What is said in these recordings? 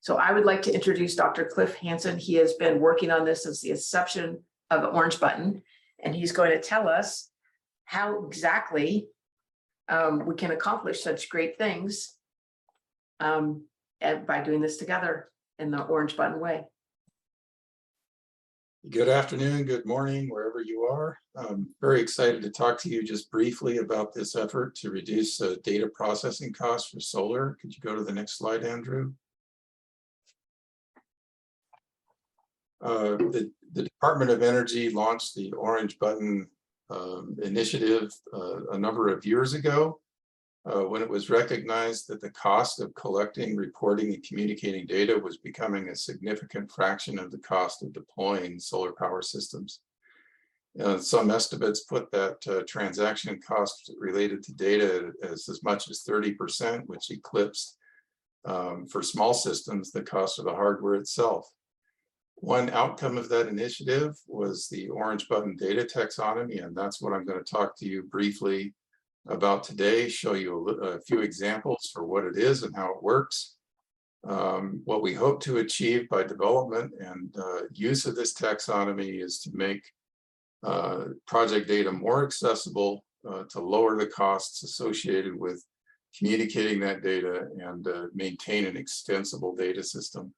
So I would like to introduce Dr. Cliff Hansen. He has been working on this since the inception of the Orange Button, and he's going to tell us how exactly we can accomplish such great things and by doing this together in the Orange Button way. Good afternoon, good morning, wherever you are. I'm very excited to talk to you just briefly about this effort to reduce data processing costs for solar. Could you go to the next slide, Andrew? The Department of Energy launched the Orange Button initiative a number of years ago when it was recognized that the cost of collecting, reporting, and communicating data was becoming a significant fraction of the cost of deploying solar power systems. Some estimates put that transaction cost related to data as much as 30%, which eclipsed for small systems the cost of the hardware itself. One outcome of that initiative was the Orange Button data taxonomy, and that's what I'm going to talk to you briefly about today, show you a few examples for what it is and how it works. What we hope to achieve by development and use of this taxonomy is to make project data more accessible, to lower the costs associated with communicating that data and maintain an extensible data system.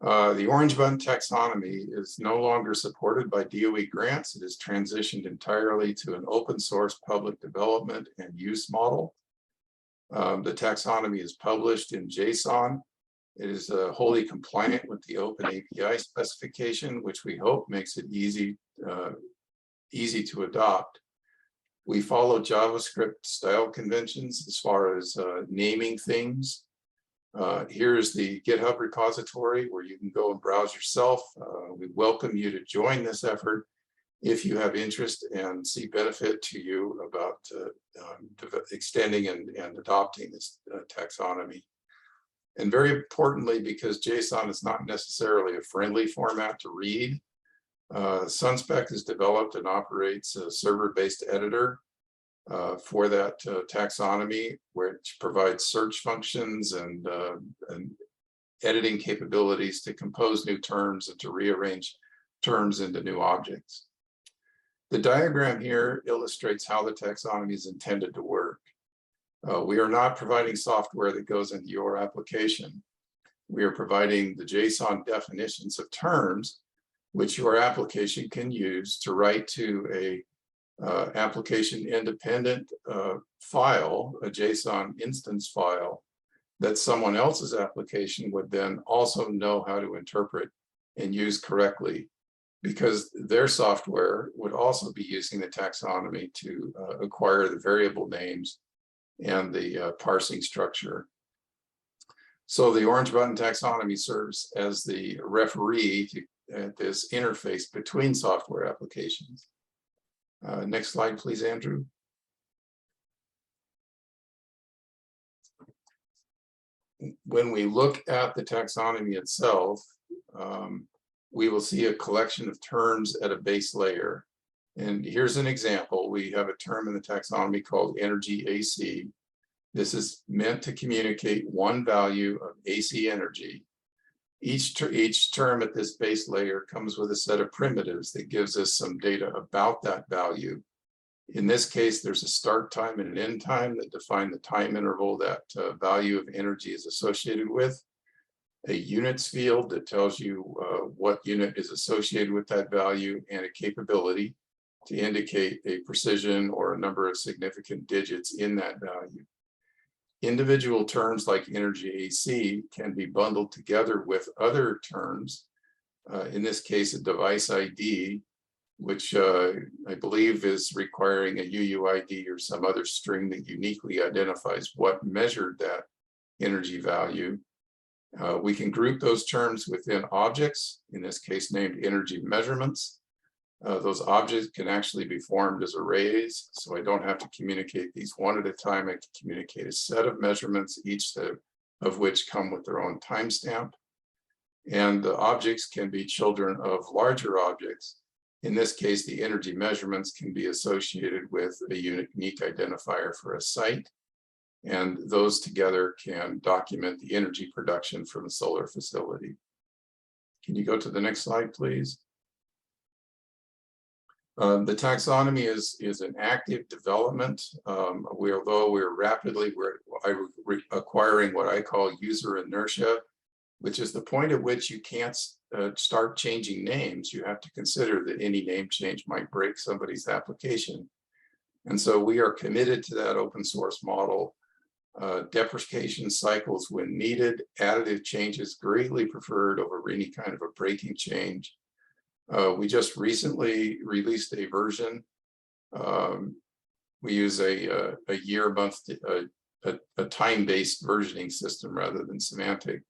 The Orange Button taxonomy is no longer supported by DOE grants. It has transitioned entirely to an open source public development and use model. The taxonomy is published in JSON. It is wholly compliant with the Open API specification, which we hope makes it easy to adopt. We follow JavaScript style conventions as far as naming things. Here's the GitHub repository where you can go and browse yourself. We welcome you to join this effort if you have interest and see benefit to you about extending and adopting this taxonomy. And very importantly, because JSON is not necessarily a friendly format to read, SunSpec has developed and operates a server-based editor for that taxonomy, which provides search functions and editing capabilities to compose new terms and to rearrange terms into new objects. The diagram here illustrates how the taxonomy is intended to work. We are not providing software that goes into your application. We are providing the JSON definitions of terms which your application can use to write to a application independent file, a JSON instance file, that someone else's application would then also know how to interpret and use correctly, because their software would also be using the taxonomy to acquire the variable names and the parsing structure. So the Orange Button taxonomy serves as the referee at this interface between software applications. Next slide, please, Andrew. When we look at the taxonomy itself, we will see a collection of terms at a base layer. And here's an example. We have a term in the taxonomy called energy AC. This is meant to communicate one value of AC energy. Each term at this base layer comes with a set of primitives that gives us some data about that value. In this case, there's a start time and an end time that define the time interval that value of energy is associated with. A units field that tells you what unit is associated with that value, and a capability to indicate a precision or a number of significant digits in that value. Individual terms like energy AC can be bundled together with other terms, in this case, a device ID, which I believe is requiring a UUID or some other string that uniquely identifies what measured that energy value. We can group those terms within objects, in this case named energy measurements. Those objects can actually be formed as arrays, so I don't have to communicate these one at a time. I can communicate a set of measurements, each of which come with their own timestamp. And the objects can be children of larger objects. In this case, the energy measurements can be associated with a unique identifier for a site. And those together can document the energy production from a solar facility. Can you go to the next slide, please? The taxonomy is an active development. Although we're rapidly acquiring what I call user inertia, which is the point at which you can't start changing names. You have to consider that any name change might break somebody's application. And so we are committed to that open source model. Deprecation cycles when needed, additive changes greatly preferred over any kind of a breaking change. We just recently released a version. We use a year, month, a time-based versioning system rather than semantic.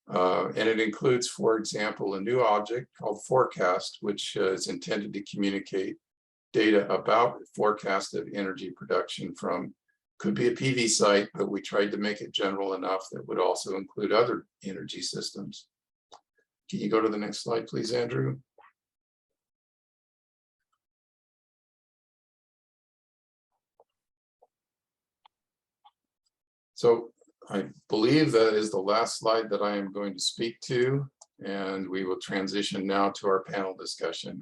And it includes, for example, a new object called forecast, which is intended to communicate data about forecast of energy production from, could be a PV site, but we tried to make it general enough that would also include other energy systems. Can you go to the next slide, please, Andrew? So I believe that is the last slide that I am going to speak to, and we will transition now to our panel discussion.